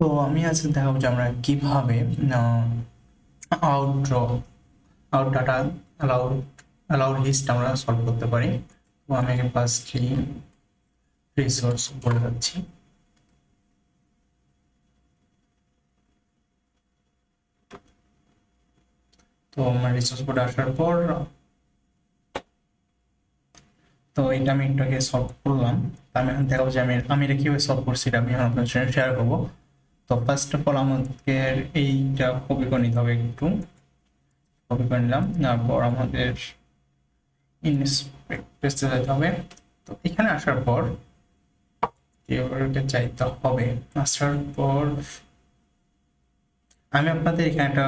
তো আমি আজকে দেখাবো যে আমরা কিভাবে out out data allowed list আমরা সলভ করতে পারি। তো আমি আগে ফার্স্টলি রিসোর্স বলে যাচ্ছি। তো আমার রিসোর্স বোর্ডে আসার পর তো এটা আমি একটু সলভ করলাম। আমি এখন দেখাবো যে আমি এটা কিভাবে সলভ করছি, এটা আমি এখন আপনার সাথে শেয়ার করবো। তো ফার্স্ট অফ অল আমাদের এইটা কপি করে নিতে হবে, একটু কপি করে নিলাম। তারপর আমাদের ইনস্পেক্টে যেতে হবে। তো এখানে আসার পর কিওয়ার্ডে চাইতে হবে। আসার পর আমি আপনাদের এখানে একটা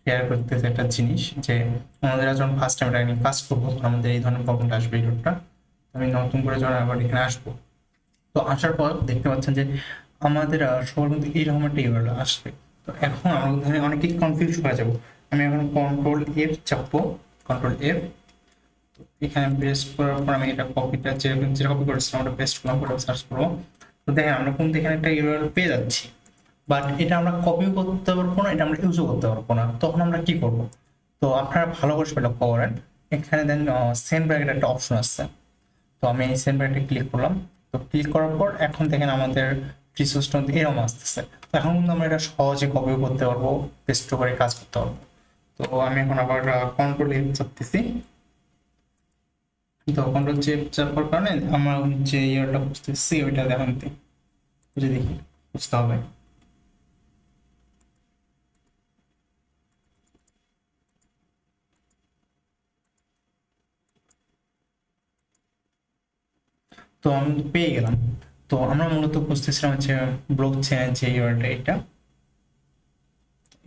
শেয়ার করতেছি একটা জিনিস, যে আমাদের যখন ফার্স্ট টাইম এটা নিয়ে কাজ করবো তখন আমাদের এই ধরনের প্রবলেমটা আসবে। এই রোডটা আমি নতুন করে যখন আবার এখানে আসবো, তো আসার পর দেখতে পাচ্ছেন যে আমাদের সবার মধ্যে এইরকম একটা ইউআরএল আসবে। তো এখন আমরা অনেকেই কনফিউজ হয়ে যাবো। আমি এখন কন্ট্রোল এফ চাপবো, কন্ট্রোল এফ। তো এখানে পেস্ট করার পর আমি এটা কপিটা যেটা কপি করেছিলাম ওটা পেস্ট করলাম, ওটা সার্চ করবো। তো দেখেন আমরা কিন্তু এখানে একটা ইউআরএল পেয়ে যাচ্ছি, বাট এটা আমরা কপিও করতে পারবো না, এটা আমরা ইউজও করতে পারবো না। তখন আমরা কি করব? তো আপনারা ভালো করে সেটা লক্ষ্য করেন, এখানে দেন সেন্ড ব্র্যাকেট একটা অপশন আসছে। তো আমি এই সেন্ড ব্র্যাকেটে ক্লিক করলাম। তো ক্লিক করার পর এখন দেখেন আমাদের রিসোর্সটা এরকম আসতেছে। তো এখন কিন্তু আমরা এটা সহজে কপিও করতে পারবো, পেস্ট করে কাজ করতে পারবো। তো আমি এখন আবার কন্ট্রোল এফ চাপতেছি। তো কন্ট্রোল চেপ চাপার কারণে আমার যে ইয়ারটা বুঝতেছি ওইটা দেখেন বুঝে দেখি বুঝতে হবে। তো আমি পেয়ে গেলাম। তো আমরা মূলত খুঁজতেছিলাম হচ্ছে ব্লক চেনের যে ইউআরএলটা,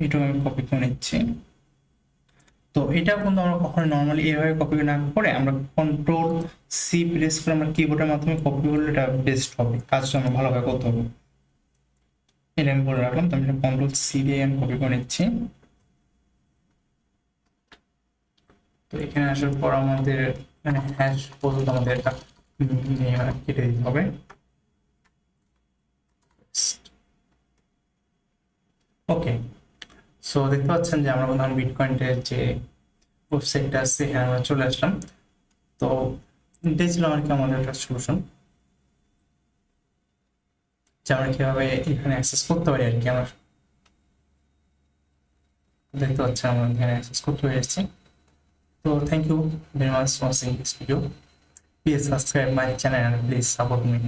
এটা আমি কপি করে নিচ্ছি। তো এটা কিন্তু আমরা কখনো নর্মালি এইভাবে কপি না করে আমরা কন্ট্রোল সি প্রেস করে আমরা কিবোর্ডের মাধ্যমে কপি করলে এটা বেস্ট হবে, কাজটা আমরা ভালোভাবে করতে হবে। এটা আমি বলে রাখলাম। তো আমি কন্ট্রোল সি দিয়ে আমি কপি করে নিচ্ছি। তো এখানে আসার পর আমাদের মানে হ্যাশ পর্যন্ত আমাদের এটা কেটে দিতে হবে। ওকে, সো দেখতে পাচ্ছেন যে আমরা বর্তমান বিটকয়েনের যে ওয়েবসাইটটা আছে এখানে আমরা চলে আসলাম। তো এটাই ছিল আর কি আমাদের একটা সলিউশন, যে আমরা কিভাবে এখানে অ্যাক্সেস করতে পারি আর কি। আমরা দেখতে পাচ্ছেন আমরা এখানে অ্যাক্সেস করতে পেরে এসেছি। তো thank you very much for watching this video. Please subscribe my channel and please support me.